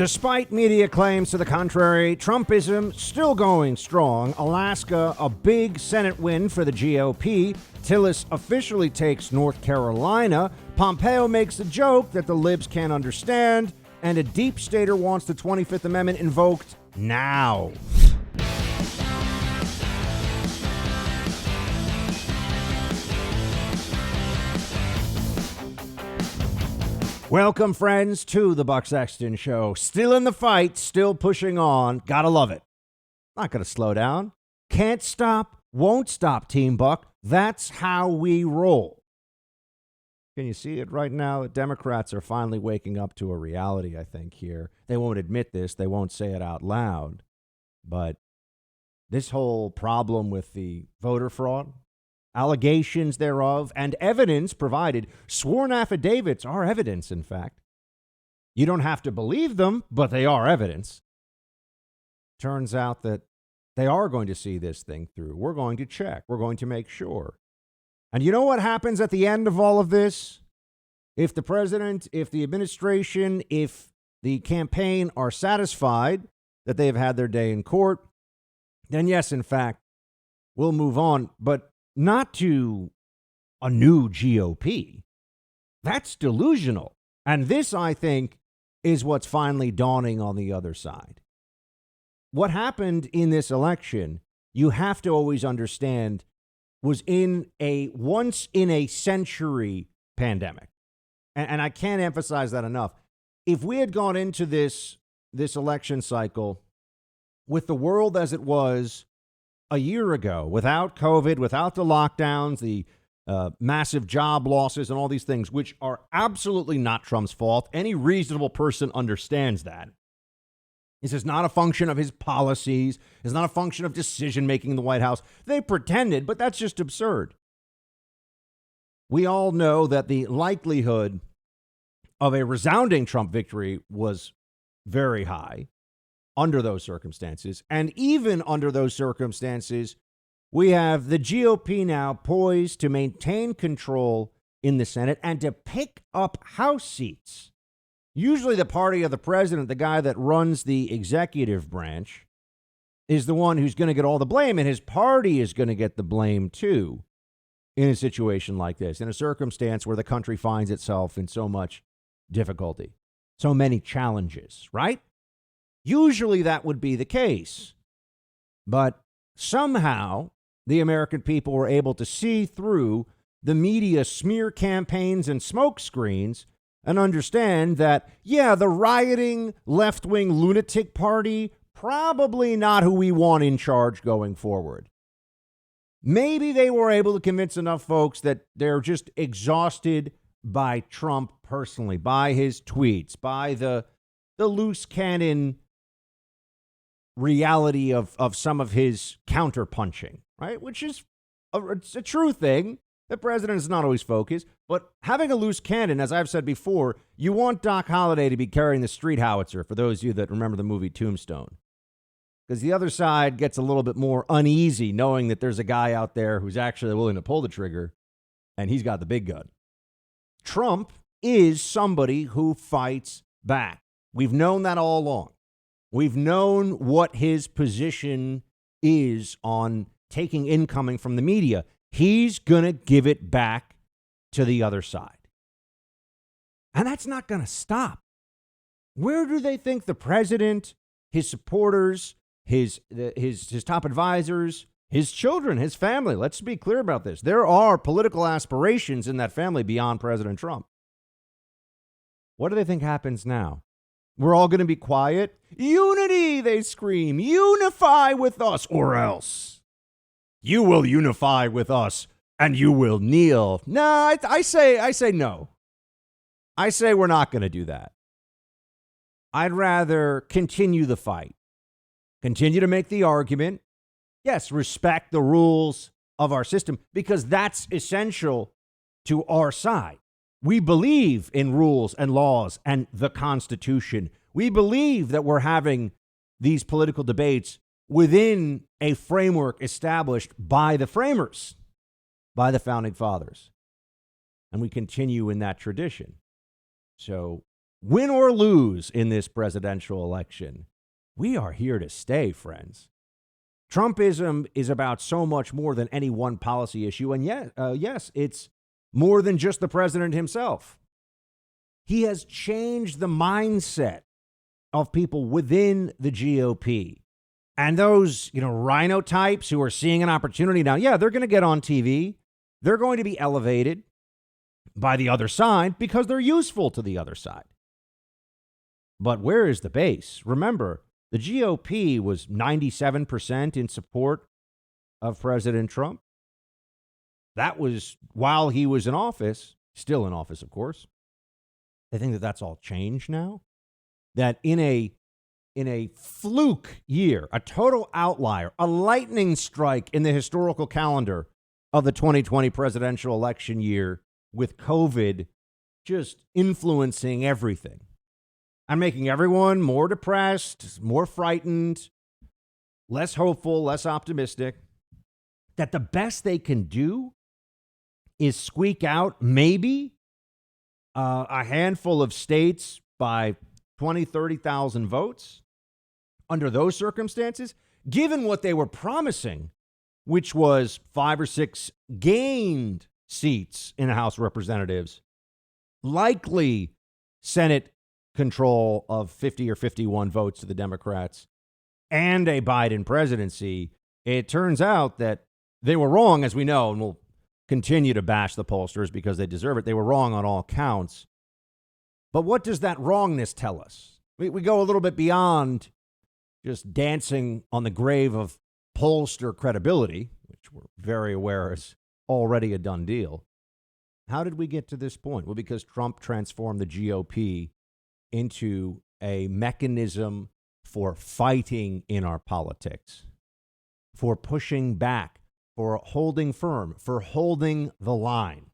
Despite media claims to the contrary, Trumpism still going strong. Alaska, a big Senate win for the GOP. Tillis officially takes North Carolina. Pompeo makes a joke that the libs can't understand. And a deep stater wants the 25th Amendment invoked now. Welcome, friends, to the Sexton Show. Still in the fight, still pushing on. Gotta love it. Not gonna slow down. Can't stop, won't stop, Team Buck. That's how we roll. Can you see it right now? The Democrats are finally waking up to a reality, I think, here. They won't admit this. They won't say it out loud. But this whole problem with the voter fraud, allegations thereof, and evidence provided. Sworn affidavits are evidence, in fact. You don't have to believe them, but they are evidence. Turns out that they are going to see this thing through. We're going to check. We're going to make sure. And you know what happens at the end of all of this? If the president, if the administration, if the campaign are satisfied that they have had their day in court, then yes, in fact, we'll move on. But not to a new GOP. That's delusional. And this, I think, is what's finally dawning on the other side. What happened in this election, you have to always understand, was in a once-in-a-century pandemic. And I can't emphasize that enough. If we had gone into this election cycle with the world as it was a year ago, without COVID, without the lockdowns, the massive job losses and all these things, which are absolutely not Trump's fault. Any reasonable person understands that. This is not a function of his policies. It's not a function of decision-making in the White House. They pretended, but that's just absurd. We all know that the likelihood of a resounding Trump victory was very high under those circumstances. And even under those circumstances, we have the GOP now poised to maintain control in the Senate and to pick up House seats. Usually the party of the president, the guy that runs the executive branch, is the one who's going to get all the blame, and his party is going to get the blame too in a situation like this, in a circumstance where the country finds itself in so much difficulty, so many challenges, right? Usually that would be the case. But somehow the American people were able to see through the media smear campaigns and smoke screens and understand that, yeah, the rioting left-wing lunatic party, probably not who we want in charge going forward. Maybe they were able to convince enough folks that they're just exhausted by Trump personally, by his tweets, by the loose cannon reality of some of his counterpunching, right? Which is it's a true thing. The president is not always focused, but having a loose cannon, as I've said before, you want Doc Holliday to be carrying the street howitzer, for those of you that remember the movie Tombstone. Because the other side gets a little bit more uneasy knowing that there's a guy out there who's actually willing to pull the trigger, and he's got the big gun. Trump is somebody who fights back. We've known that all along. We've known what his position is on taking incoming from the media. He's going to give it back to the other side. And that's not going to stop. Where do they think the president, his supporters, his top advisors, his children, his family, let's be clear about this. There are political aspirations in that family beyond President Trump. What do they think happens now? We're all going to be quiet. Unity, they scream. Unify with us or else. You will unify with us and you will kneel. No, I say no. I say we're not going to do that. I'd rather continue the fight. Continue to make the argument. Yes, respect the rules of our system because that's essential to our side. We believe in rules and laws and the Constitution. We believe that we're having these political debates within a framework established by the framers, by the founding fathers. And we continue in that tradition. So win or lose in this presidential election, we are here to stay, friends. Trumpism is about so much more than any one policy issue. And yes, it's more than just the president himself. He has changed the mindset of people within the GOP. And those, rhino types who are seeing an opportunity now, they're going to get on TV. They're going to be elevated by the other side because they're useful to the other side. But where is the base? Remember, the GOP was 97% in support of President Trump. That was while he was in office, still in office, of course. I think that that's all changed now. That in a fluke year, a total outlier, a lightning strike in the historical calendar of the 2020 presidential election year, with COVID just influencing everything and making everyone more depressed, more frightened, less hopeful, less optimistic, that the best they can do is squeak out maybe a handful of states by 20, 30,000 votes. Under those circumstances, given what they were promising, which was 5 or 6 gained seats in the House of Representatives, likely Senate control of 50 or 51 votes to the Democrats, and a Biden presidency, it turns out that they were wrong, as we know, and we'll continue to bash the pollsters because they deserve it. They were wrong on all counts. But what does that wrongness tell us? We go a little bit beyond just dancing on the grave of pollster credibility, which we're very aware is already a done deal. How did we get to this point? Well, because Trump transformed the GOP into a mechanism for fighting in our politics, for pushing back, for holding firm, for holding the line.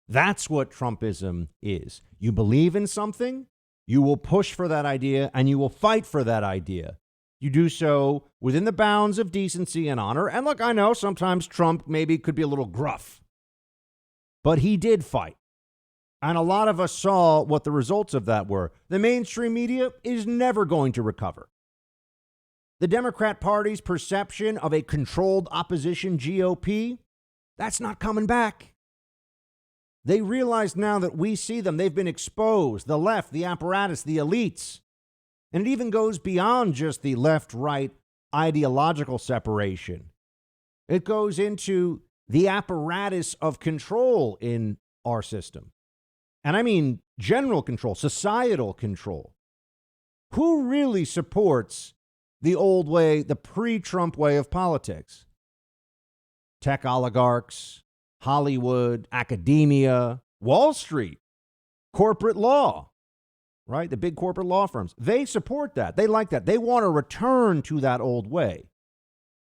That's what Trumpism is. You believe in something, you will push for that idea, and you will fight for that idea. You do so within the bounds of decency and honor. And look, I know sometimes Trump maybe could be a little gruff, but he did fight. And a lot of us saw what the results of that were. The mainstream media is never going to recover. The Democrat Party's perception of a controlled opposition GOP, that's not coming back. They realize now that we see them. They've been exposed. The left, the apparatus, the elites. And it even goes beyond just the left-right ideological separation. It goes into the apparatus of control in our system. And I mean general control, societal control. Who really supports the old way, the pre-Trump way of politics? Tech oligarchs, Hollywood, academia, Wall Street, corporate law, right? The big corporate law firms. They support that. They like that. They want to return to that old way.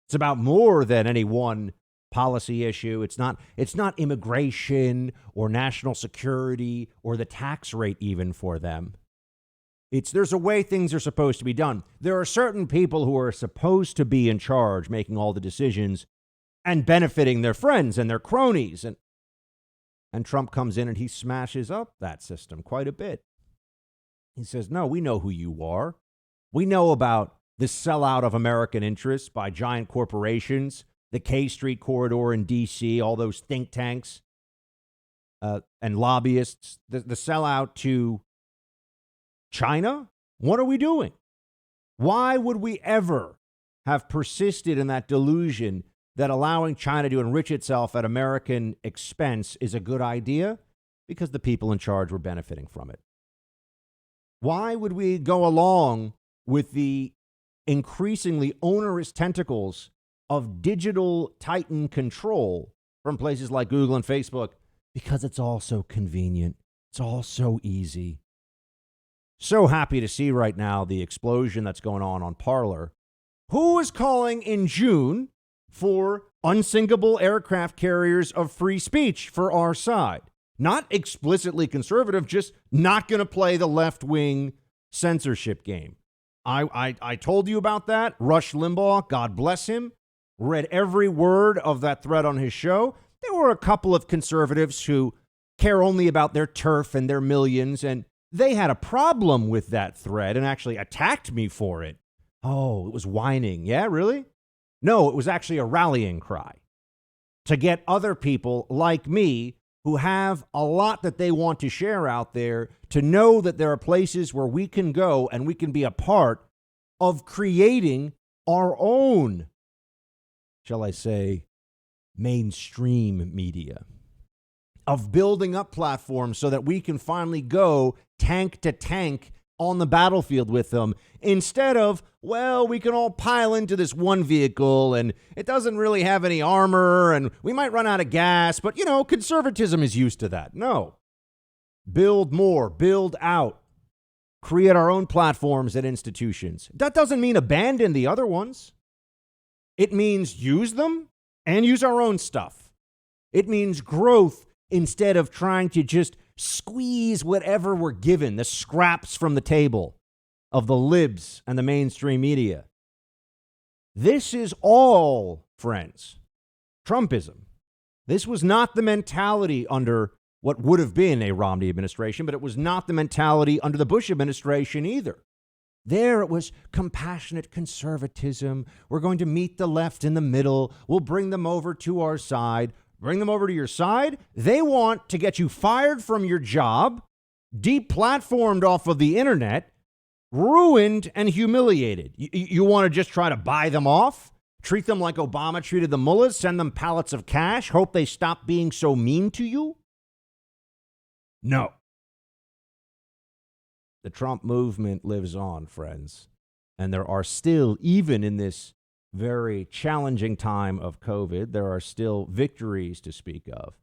It's about more than any one policy issue. It's not immigration or national security or the tax rate even for them. There's a way things are supposed to be done. There are certain people who are supposed to be in charge, making all the decisions and benefiting their friends and their cronies. And Trump comes in and he smashes up that system quite a bit. He says, no, we know who you are. We know about the sellout of American interests by giant corporations, the K Street corridor in D.C., all those think tanks and lobbyists, the sellout to China. What are we doing? Why would we ever have persisted in that delusion that allowing China to enrich itself at American expense is a good idea? Because the people in charge were benefiting from it. Why would we go along with the increasingly onerous tentacles of digital titan control from places like Google and Facebook? Because it's all so convenient. It's all so easy. So happy to see right now the explosion that's going on Parler. Who is calling in June for unsinkable aircraft carriers of free speech for our side? Not explicitly conservative, just not going to play the left-wing censorship game. I told you about that. Rush Limbaugh, God bless him, read every word of that thread on his show. There were a couple of conservatives who care only about their turf and their millions and They had a problem with that thread and actually attacked me for it. Oh, it was whining. Yeah, really? No, it was actually a rallying cry to get other people like me who have a lot that they want to share out there to know that there are places where we can go and we can be a part of creating our own, shall I say, mainstream media, of building up platforms so that we can finally go tank to tank on the battlefield with them instead of, well, we can all pile into this one vehicle and it doesn't really have any armor and we might run out of gas, but, conservatism is used to that. No. Build more, build out, create our own platforms and institutions. That doesn't mean abandon the other ones. It means use them and use our own stuff. It means growth instead of trying to just squeeze whatever we're given, the scraps from the table of the libs and the mainstream media. This is all, friends, Trumpism. This was not the mentality under what would have been a Romney administration, but it was not the mentality under the Bush administration either. There it was compassionate conservatism. We're going to meet the left in the middle. We'll bring them over to our side. Bring them over to your side. They want to get you fired from your job, deplatformed off of the internet, ruined and humiliated. You want to just try to buy them off? Treat them like Obama treated the mullahs? Send them pallets of cash? Hope they stop being so mean to you? No. The Trump movement lives on, friends. And there are still, even in this very challenging time of COVID, there are still victories to speak of.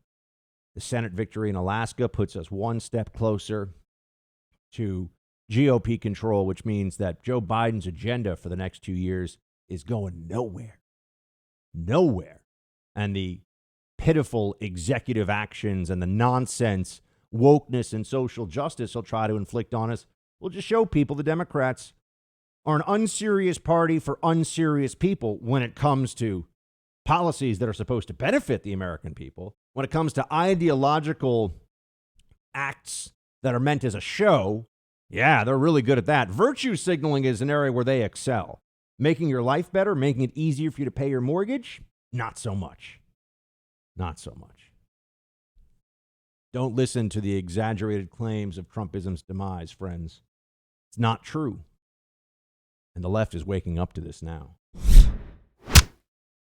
The Senate victory in Alaska puts us one step closer to GOP control, which means that Joe Biden's agenda for the next 2 years is going nowhere. Nowhere. And the pitiful executive actions and the nonsense wokeness and social justice he'll try to inflict on us will just show people the Democrats are an unserious party for unserious people when it comes to policies that are supposed to benefit the American people, when it comes to ideological acts that are meant as a show. Yeah, they're really good at that. Virtue signaling is an area where they excel. Making your life better, making it easier for you to pay your mortgage, not so much. Not so much. Don't listen to the exaggerated claims of Trumpism's demise, friends. It's not true. And the left is waking up to this now.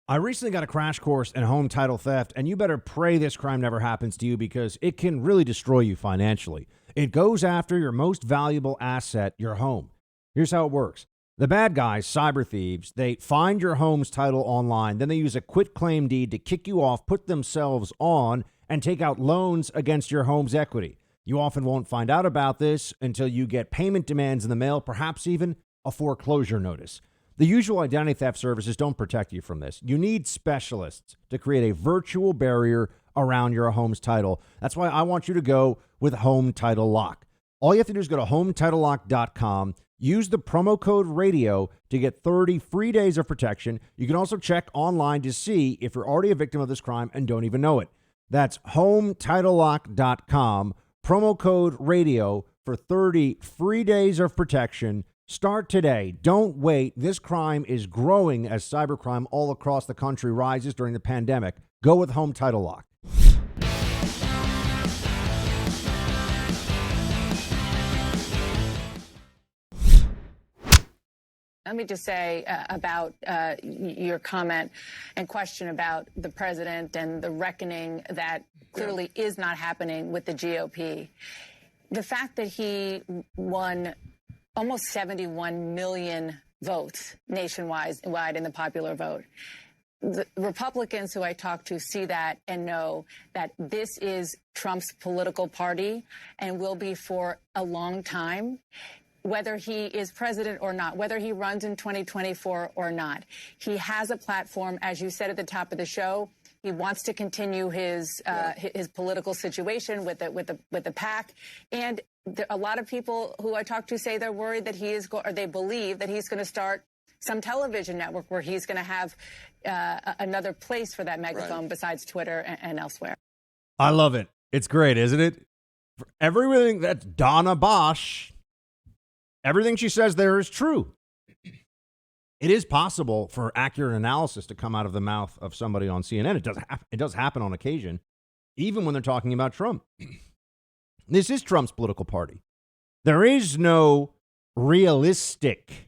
I recently got a crash course in home title theft, and you better pray this crime never happens to you because it can really destroy you financially. It goes after your most valuable asset, your home. Here's how it works. The bad guys, cyber thieves, they find your home's title online, then they use a quitclaim deed to kick you off, put themselves on, and take out loans against your home's equity. You often won't find out about this until you get payment demands in the mail, perhaps even a foreclosure notice. The usual identity theft services don't protect you from this. You need specialists to create a virtual barrier around your home's title. That's why I want you to go with Home Title Lock. All you have to do is go to HometitleLock.com, use the promo code RADIO to get 30 free days of protection. You can also check online to see if you're already a victim of this crime and don't even know it. That's HometitleLock.com, promo code RADIO for 30 free days of protection. Start today. Don't wait. This crime is growing as cybercrime all across the country rises during the pandemic. Go with Home Title Lock. Let me just say about your comment and question about the president and the reckoning that clearly is not happening with the GOP. The fact that he won almost 71 million votes nationwide in the popular vote. The Republicans who I talk to see that and know that this is Trump's political party and will be for a long time. Whether he is president or not, whether he runs in 2024 or not. He has a platform, as you said at the top of the show. He wants to continue his political situation with the PAC, and a lot of people who I talk to say they're worried that they believe that he's going to start some television network where he's going to have another place for that megaphone besides Twitter and elsewhere. I love it. It's great, isn't it? Everything that's Donna Bosch, everything she says there is true. It is possible for accurate analysis to come out of the mouth of somebody on CNN. It does happen on occasion, even when they're talking about Trump. This is Trump's political party. There is no realistic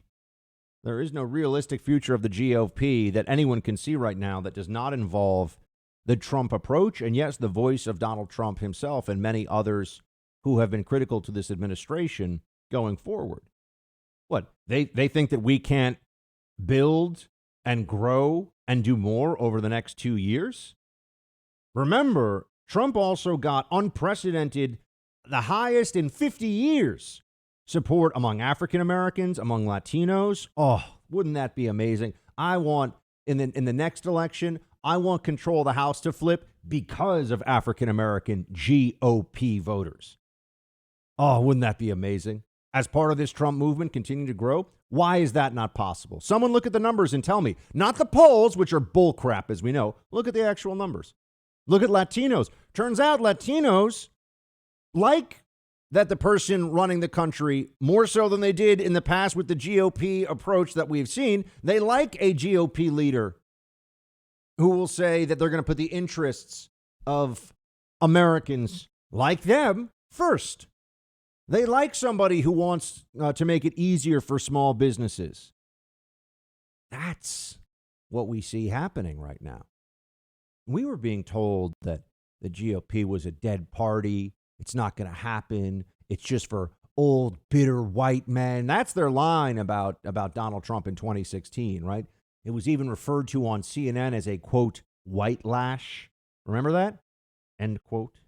future of the GOP that anyone can see right now that does not involve the Trump approach, and yes, the voice of Donald Trump himself and many others who have been critical to this administration going forward. What? They think that we can't build and grow and do more over the next 2 years? Remember, Trump also got unprecedented, the highest in 50 years, support among African Americans, among Latinos. Oh, wouldn't that be amazing? I want, in the next election, I want control of the House to flip because of African American GOP voters. Oh, wouldn't that be amazing? As part of this Trump movement continuing to grow, why is that not possible? Someone look at the numbers and tell me. Not the polls, which are bullcrap, as we know. Look at the actual numbers. Look at Latinos. Turns out Latinos like that the person running the country, more so than they did in the past with the GOP approach that we've seen, they like a GOP leader who will say that they're going to put the interests of Americans like them first. They like somebody who wants to make it easier for small businesses. That's what we see happening right now. We were being told that the GOP was a dead party. It's not going to happen. It's just for old, bitter white men. That's their line about Donald Trump in 2016, right? It was even referred to on CNN as a, quote, white lash. Remember that? End quote.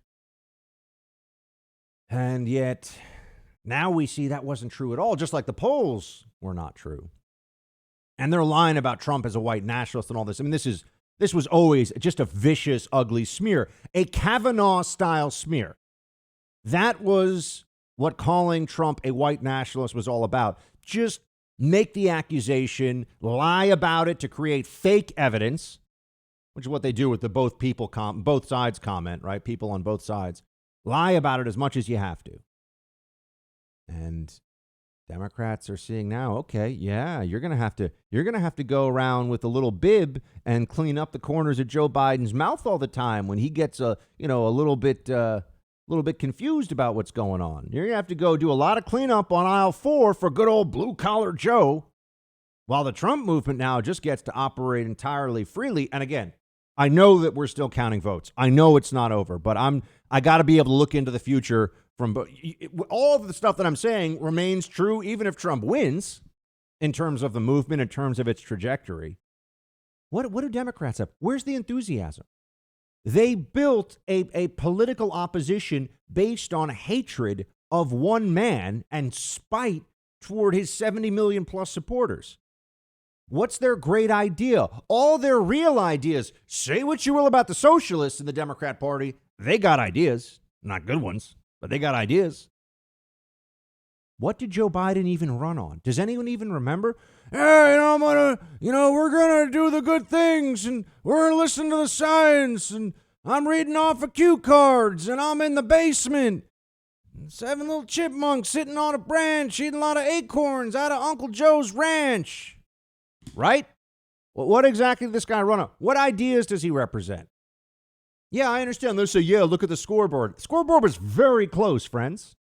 And yet, now we see that wasn't true at all, just like the polls were not true. And they're lying about Trump as a white nationalist and all this. I mean, this was always just a vicious, ugly smear, a Kavanaugh-style smear. That was what calling Trump a white nationalist was all about. Just make the accusation, lie about it to create fake evidence, which is what they do with the both sides comment, right? People on both sides. Lie about it as much as you have to. And Democrats are seeing now, okay, yeah, you're going to have to go around with a little bib and clean up the corners of Joe Biden's mouth all the time when he gets a little bit confused about what's going on. You're going to have to go do a lot of cleanup on aisle 4 for good old blue collar Joe, while the Trump movement now just gets to operate entirely freely. And again, I know that we're still counting votes. I know it's not over, but I got to be able to look into the future from all of the stuff that I'm saying remains true, even if Trump wins in terms of the movement, in terms of its trajectory. What do Democrats have? Where's the enthusiasm? They built a political opposition based on hatred of one man and spite toward his 70 million plus supporters. What's their great idea? All their real ideas. Say what you will about the socialists in the Democrat Party. They got ideas. Not good ones, but they got ideas. What did Joe Biden even run on? Does anyone even remember? Hey, we're going to do the good things, and we're going to listen to the science, and I'm reading off of cue cards, and I'm in the basement. 7 little chipmunks sitting on a branch, eating a lot of acorns out of Uncle Joe's ranch. Right? Well, what exactly did this guy run on? What ideas does he represent? Yeah, I understand. They'll say, yeah, look at the scoreboard. The scoreboard was very close, friends.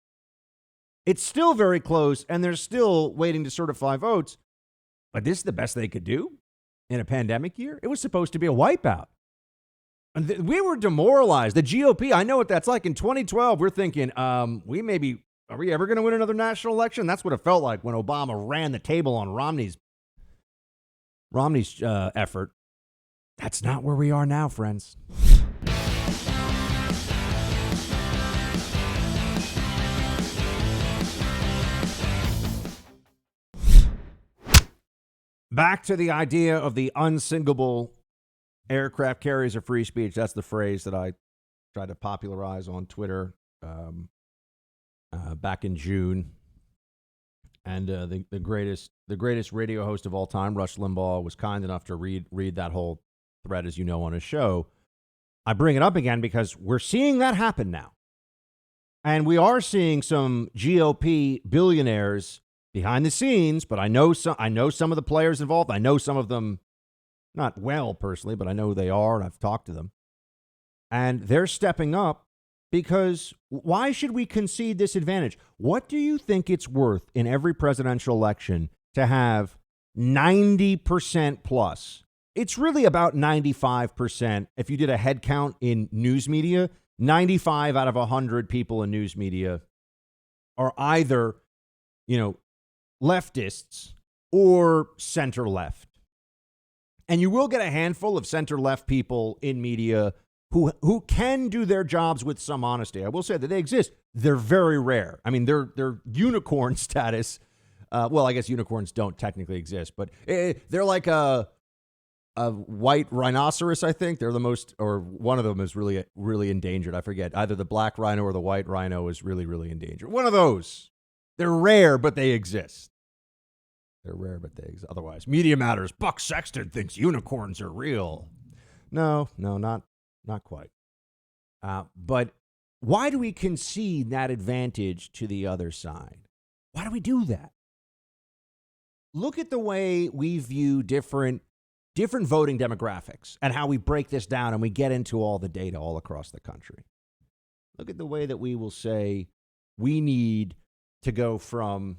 It's still very close, and they're still waiting to certify votes. But this is the best they could do in a pandemic year? It was supposed to be a wipeout. And we were demoralized. The GOP, I know what that's like. In 2012, we're thinking, are we ever going to win another national election? That's what it felt like when Obama ran the table on Romney's effort. That's not where we are now, friends. Back to the idea of the unsinkable aircraft carriers of free speech. That's the phrase that I tried to popularize on Twitter back in June. And the greatest radio host of all time, Rush Limbaugh, was kind enough to read that whole thread, as you know, on his show. I bring it up again because we're seeing that happen now. And we are seeing some GOP billionaires behind the scenes, but I know some of the players involved. I know some of them not well personally, but I know who they are, and I've talked to them. And they're stepping up because why should we concede this advantage? What do you think it's worth in every presidential election to have 90% plus? It's really about 95%. If you did a head count in news media, 95 out of 100 people in news media are either, leftists or center left. And you will get a handful of center left people in media who can do their jobs with some honesty. I will say that they exist. They're very rare. I mean, they're unicorn status. Well, I guess unicorns don't technically exist, but they're like a white rhinoceros, I think. They're the most, or one of them is really, really endangered. I forget. Either the black rhino or the white rhino is really, really endangered. One of those. They're rare, but they exist. They're rare, but they exist. Otherwise, Media Matters. Buck Sexton thinks unicorns are real. No, not quite. But why do we concede that advantage to the other side? Why do we do that? Look at the way we view different voting demographics and how we break this down and we get into all the data all across the country. Look at the way that we will say we need to go from,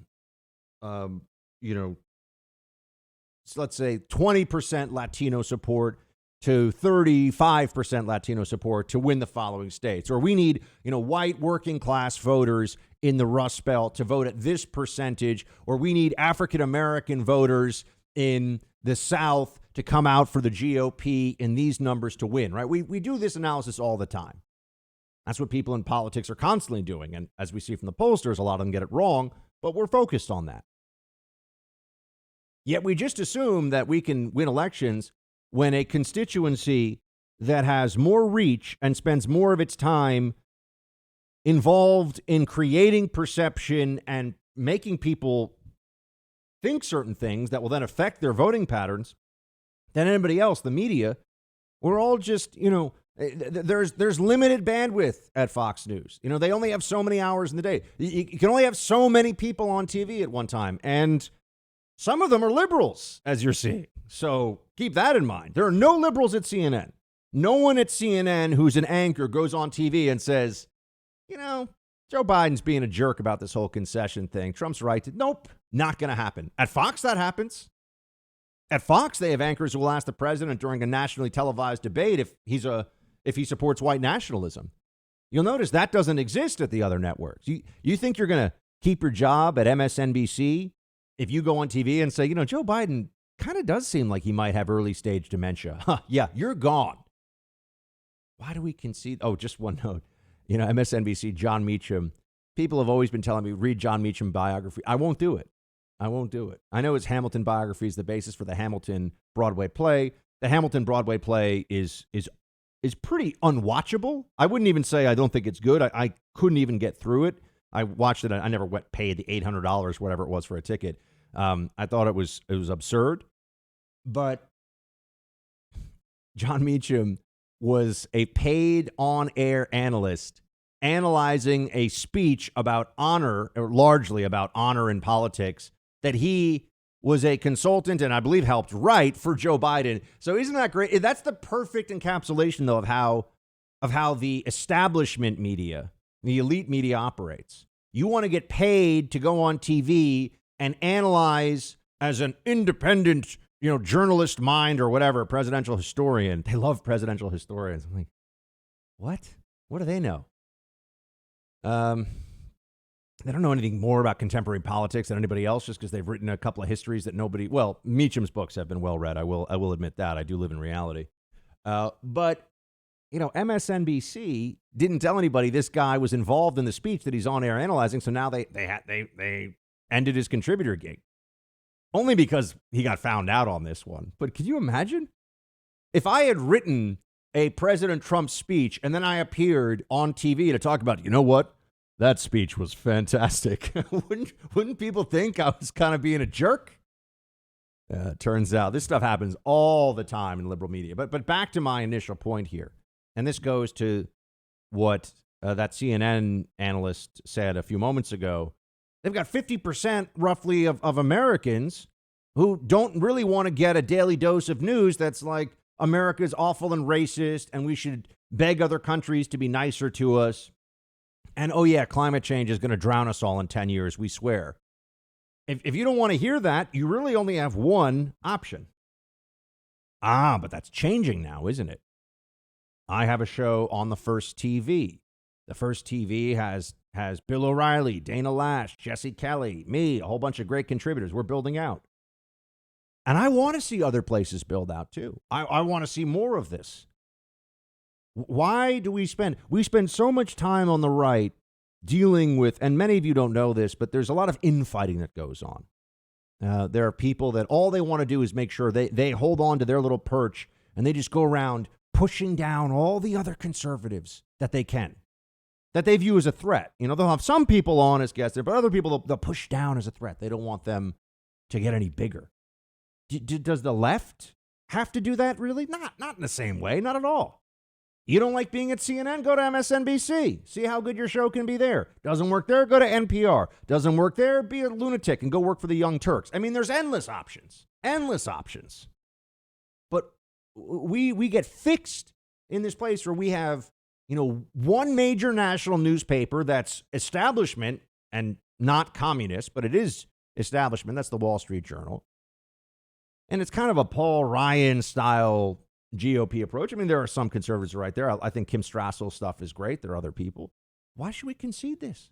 let's say 20% Latino support to 35% Latino support to win the following states. Or we need, white working class voters in the Rust Belt to vote at this percentage. Or we need African-American voters in the South to come out for the GOP in these numbers to win, right? We do this analysis all the time. That's what people in politics are constantly doing. And as we see from the pollsters, a lot of them get it wrong, but we're focused on that. Yet we just assume that we can win elections when a constituency that has more reach and spends more of its time involved in creating perception and making people think certain things that will then affect their voting patterns than anybody else, the media. We're all just, there's limited bandwidth at Fox News. They only have so many hours in the day. You can only have so many people on TV at one time. And some of them are liberals, as you're seeing. So keep that in mind. There are no liberals at CNN. No one at CNN who's an anchor goes on TV and says, Joe Biden's being a jerk about this whole concession thing. Trump's right. Nope, not going to happen. At Fox, that happens. At Fox, they have anchors who will ask the president during a nationally televised debate if he supports white nationalism. You'll notice that doesn't exist at the other networks. You think you're going to keep your job at MSNBC if you go on TV and say, Joe Biden kind of does seem like he might have early stage dementia. Yeah, you're gone. Why do we concede? Oh, just one note. MSNBC, John Meacham. People have always been telling me, read John Meacham biography. I won't do it. I know his Hamilton biography is the basis for the Hamilton Broadway play. The Hamilton Broadway play is pretty unwatchable. I wouldn't even say I don't think it's good. I couldn't even get through it. I watched it. I never paid the $800, whatever it was for a ticket. I thought it was absurd. But John Meacham was a paid on-air analyst analyzing a speech about honor, or largely about honor in politics, that he was a consultant and I believe helped write for Joe Biden. So isn't that great? That's the perfect encapsulation, though, of how the establishment media, the elite media operates. You want to get paid to go on TV and analyze as an independent, journalist mind or whatever, presidential historian. They love presidential historians. I'm like, what? What do they know? They don't know anything more about contemporary politics than anybody else just because they've written a couple of histories that Meacham's books have been well read. I will admit that. I do live in reality. But MSNBC didn't tell anybody this guy was involved in the speech that he's on air analyzing. So now they ended his contributor gig only because he got found out on this one. But could you imagine if I had written a President Trump speech and then I appeared on TV to talk about, what? That speech was fantastic. Wouldn't people think I was kind of being a jerk? Turns out this stuff happens all the time in liberal media. But back to my initial point here. And this goes to what that CNN analyst said a few moments ago, they've got 50% roughly of Americans who don't really want to get a daily dose of news that's like America's awful and racist and we should beg other countries to be nicer to us. And, oh, yeah, climate change is going to drown us all in 10 years, we swear. If you don't want to hear that, you really only have one option. But that's changing now, isn't it? I have a show on the First TV. The First TV has Bill O'Reilly, Dana Lash, Jesse Kelly, me, a whole bunch of great contributors. We're building out. And I want to see other places build out, too. I want to see more of this. Why do we spend so much time on the right dealing with, and many of you don't know this, but there's a lot of infighting that goes on. There are people that all they want to do is make sure they hold on to their little perch, and they just go around pushing down all the other conservatives that they can, that they view as a threat. You know, they'll have some people on as guests there, but other people they'll push down as a threat. They don't want them to get any bigger. Does the left have to do that, really? Not in the same way, not at all. You don't like being at CNN? Go to MSNBC. See how good your show can be there. Doesn't work there? Go to NPR. Doesn't work there? Be a lunatic and go work for the Young Turks. I mean, there's endless options. Endless options. But we get fixed in this place where we have, one major national newspaper that's establishment and not communist, but it is establishment. That's the Wall Street Journal. And it's kind of a Paul Ryan style GOP approach. I mean, there are some conservatives right there. I think Kim Strassel's stuff is great. There are other people. Why should we concede this?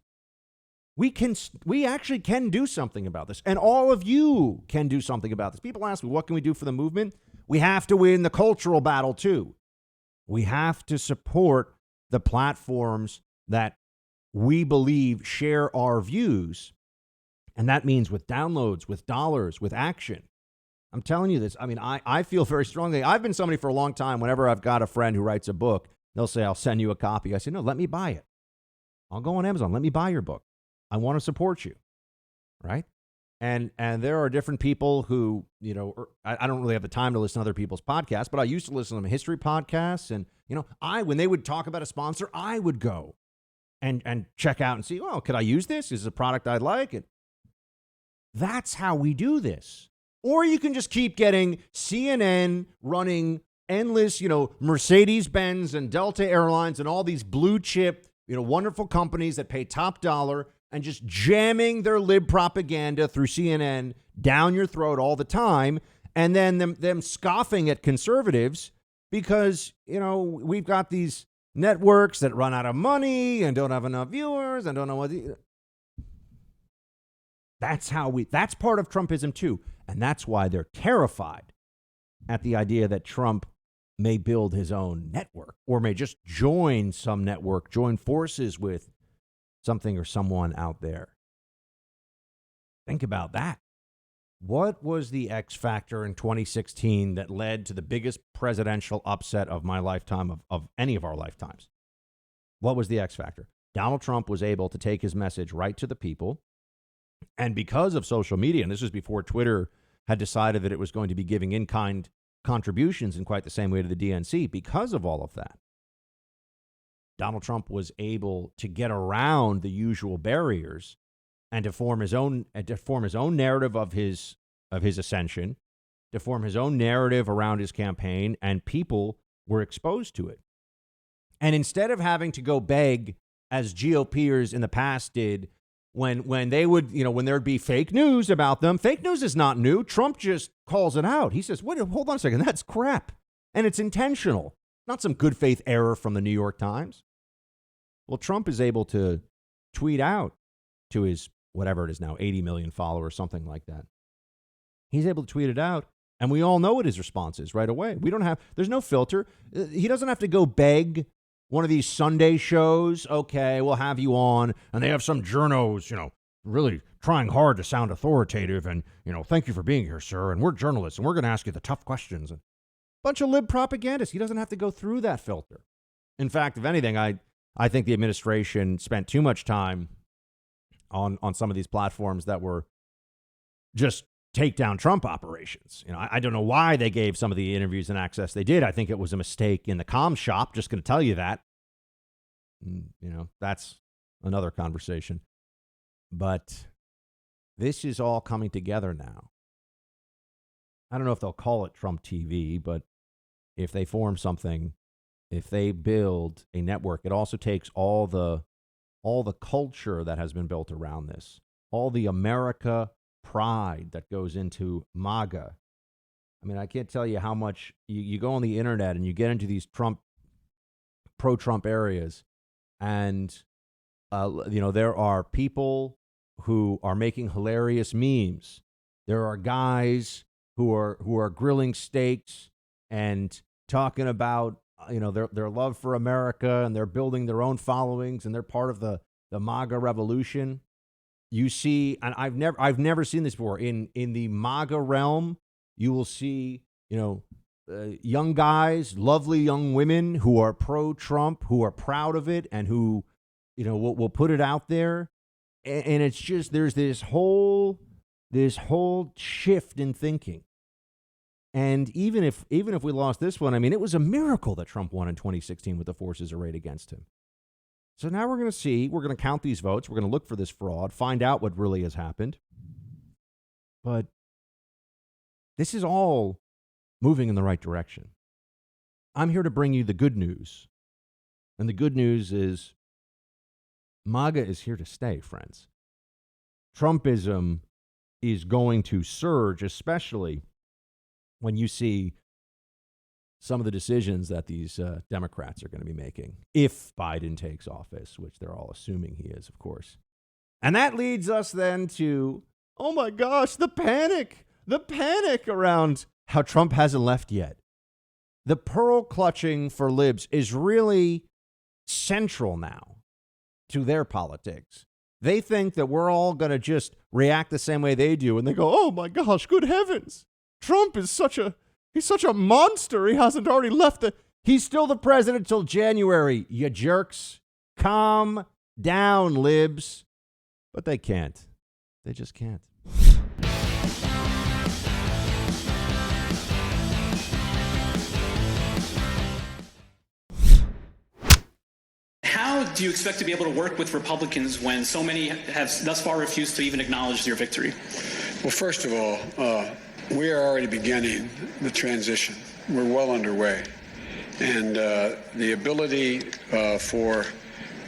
We actually can do something about this. And all of you can do something about this. People ask me, what can we do for the movement? We have to win the cultural battle, too. We have to support the platforms that we believe share our views. And that means with downloads, with dollars, with action. I'm telling you this. I mean, I feel very strongly. I've been somebody for a long time. Whenever I've got a friend who writes a book, they'll say, I'll send you a copy. I say, no, let me buy it. I'll go on Amazon. Let me buy your book. I want to support you. Right. And there are different people who, I don't really have the time to listen to other people's podcasts, but I used to listen to them history podcasts. And, when they would talk about a sponsor, I would go and check out and see, oh, could I use this? Is it a product I'd like? And that's how we do this. Or you can just keep getting CNN running endless, Mercedes-Benz and Delta Airlines and all these blue chip, wonderful companies that pay top dollar and just jamming their lib propaganda through CNN down your throat all the time. And then them scoffing at conservatives because, we've got these networks that run out of money and don't have enough viewers and don't know what. That's part of Trumpism too. And that's why they're terrified at the idea that Trump may build his own network or may just join some network, join forces with something or someone out there. Think about that. What was the X factor in 2016 that led to the biggest presidential upset of my lifetime, of any of our lifetimes? What was the X factor? Donald Trump was able to take his message right to the people. And because of social media, and this was before Twitter had decided that it was going to be giving in-kind contributions in quite the same way to the DNC, because of all of that, Donald Trump was able to get around the usual barriers and to form his own narrative of his ascension, to form his own narrative around his campaign, and people were exposed to it. And instead of having to go beg, as GOPers in the past did, when they would, when there'd be fake news about them. Fake news is not new. Trump just calls it out. He says, wait, hold on a second. That's crap. And it's intentional. Not some good faith error from the New York Times. Well, Trump is able to tweet out to his, whatever it is now, 80 million followers, something like that. He's able to tweet it out. And we all know what his response is right away. There's no filter. He doesn't have to go beg one of these Sunday shows. Okay, we'll have you on. And they have some journos, really trying hard to sound authoritative. And, thank you for being here, sir. And we're journalists and we're going to ask you the tough questions. And bunch of lib propagandists. He doesn't have to go through that filter. In fact, if anything, I think the administration spent too much time on some of these platforms that were just take down Trump operations. I don't know why they gave some of the interviews and access they did. I think it was a mistake in the comm shop. Just going to tell you that. That's another conversation. But this is all coming together now. I don't know if they'll call it Trump TV, but if they form something, if they build a network, it also takes all the culture that has been built around this, all the America pride that goes into MAGA. I mean, I can't tell you how much you go on the internet and you get into these pro-Trump areas, and there are people who are making hilarious memes. There are guys who are grilling steaks and talking about their love for America, and they're building their own followings, and they're part of the MAGA revolution. You see, and I've never seen this before in the MAGA realm. You will see young guys, lovely young women who are pro-Trump, who are proud of it, and who will put it out there. And it's just there's this whole shift in thinking. And even if we lost this one, I mean, it was a miracle that Trump won in 2016 with the forces arrayed against him. So now we're going to count these votes. We're going to look for this fraud, find out what really has happened. But this is all moving in the right direction. I'm here to bring you the good news. And the good news is MAGA is here to stay, friends. Trumpism is going to surge, especially when you see some of the decisions that these Democrats are going to be making if Biden takes office, which they're all assuming he is, of course. And that leads us then to, oh my gosh, the panic around how Trump hasn't left yet. The pearl clutching for libs is really central now to their politics. They think that we're all going to just react the same way they do. And they go, oh my gosh, good heavens. Trump is he's such a monster. He hasn't already left he's still the president till January, you jerks. Calm down, libs. But they can't. They just can't. How do you expect to be able to work with Republicans when so many have thus far refused to even acknowledge your victory? Well, first of all, we are already beginning the transition. We're well underway. And the ability for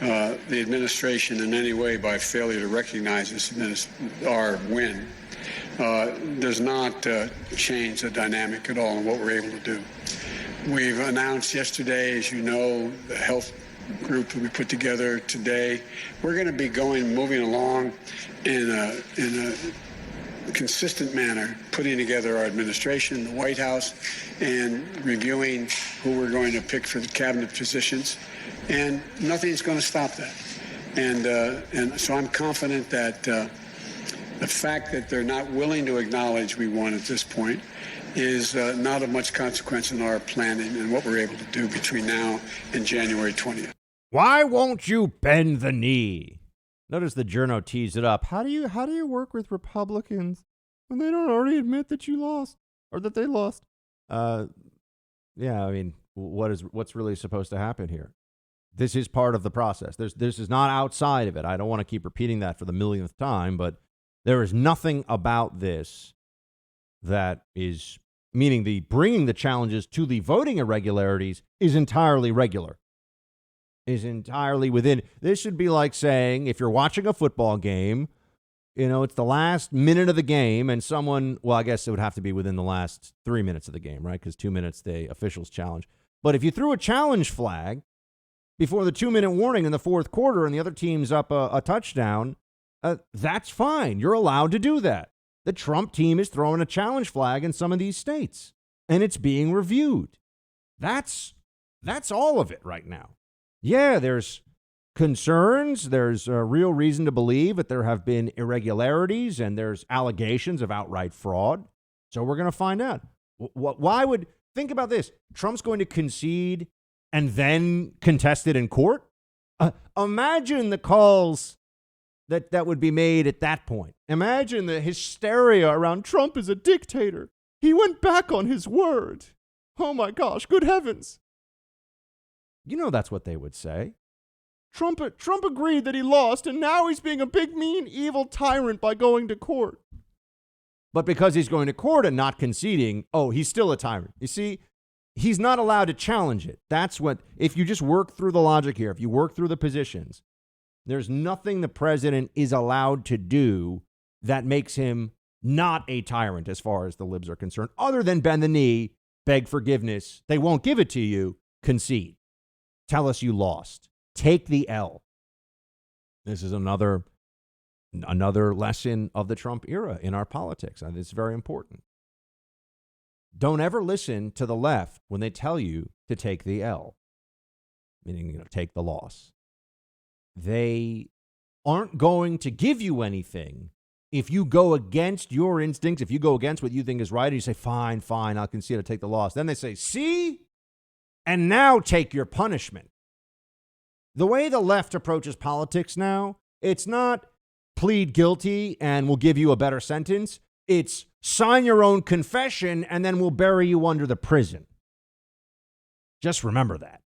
the administration in any way by failure to recognize this our win does not change the dynamic at all in what we're able to do. We've announced yesterday, as you know, the health group that we put together today. We're going to be moving along in a consistent manner, putting together our administration, the White House, and reviewing who we're going to pick for the cabinet positions. And nothing's going to stop that. And so I'm confident that the fact that they're not willing to acknowledge we won at this point is not of much consequence in our planning and what we're able to do between now and January 20th. Why won't you bend the knee? Notice the journo teased it up. How do you work with Republicans when they don't already admit that you lost or that they lost? Yeah, I mean, what's really supposed to happen here? This is part of the process. This is not outside of it. I don't want to keep repeating that for the millionth time, but there is nothing about this that is meaning the bringing the challenges to the voting irregularities is entirely regular. Is entirely within. This should be like saying if you're watching a football game, it's the last minute of the game and someone, well, I guess it would have to be within the last 3 minutes of the game, right? Because 2 minutes, the officials challenge. But if you threw a challenge flag before the 2-minute warning in the fourth quarter and the other team's up a touchdown, that's fine. You're allowed to do that. The Trump team is throwing a challenge flag in some of these states, and it's being reviewed. That's all of it right now. Yeah, there's concerns. There's a real reason to believe that there have been irregularities and there's allegations of outright fraud. So we're going to find out. Think about this. Trump's going to concede and then contest it in court. Imagine the calls that would be made at that point. Imagine the hysteria around Trump is a dictator. He went back on his word. Oh my gosh, good heavens. That's what they would say. Trump agreed that he lost, and now he's being a big, mean, evil tyrant by going to court. But because he's going to court and not conceding, oh, he's still a tyrant. You see, he's not allowed to challenge it. That's what, if you just work through the logic here, if you work through the positions, there's nothing the president is allowed to do that makes him not a tyrant as far as the libs are concerned, other than bend the knee, beg forgiveness. They won't give it to you. Concede. Tell us you lost. Take the L. This is another lesson of the Trump era in our politics. And it's very important. Don't ever listen to the left when they tell you to take the L, meaning, take the loss. They aren't going to give you anything if you go against your instincts, if you go against what you think is right, and you say, fine, I'll concede, I'll take the loss. Then they say, see? And now take your punishment. The way the left approaches politics now, it's not plead guilty and we'll give you a better sentence. It's sign your own confession and then we'll bury you under the prison. Just remember that.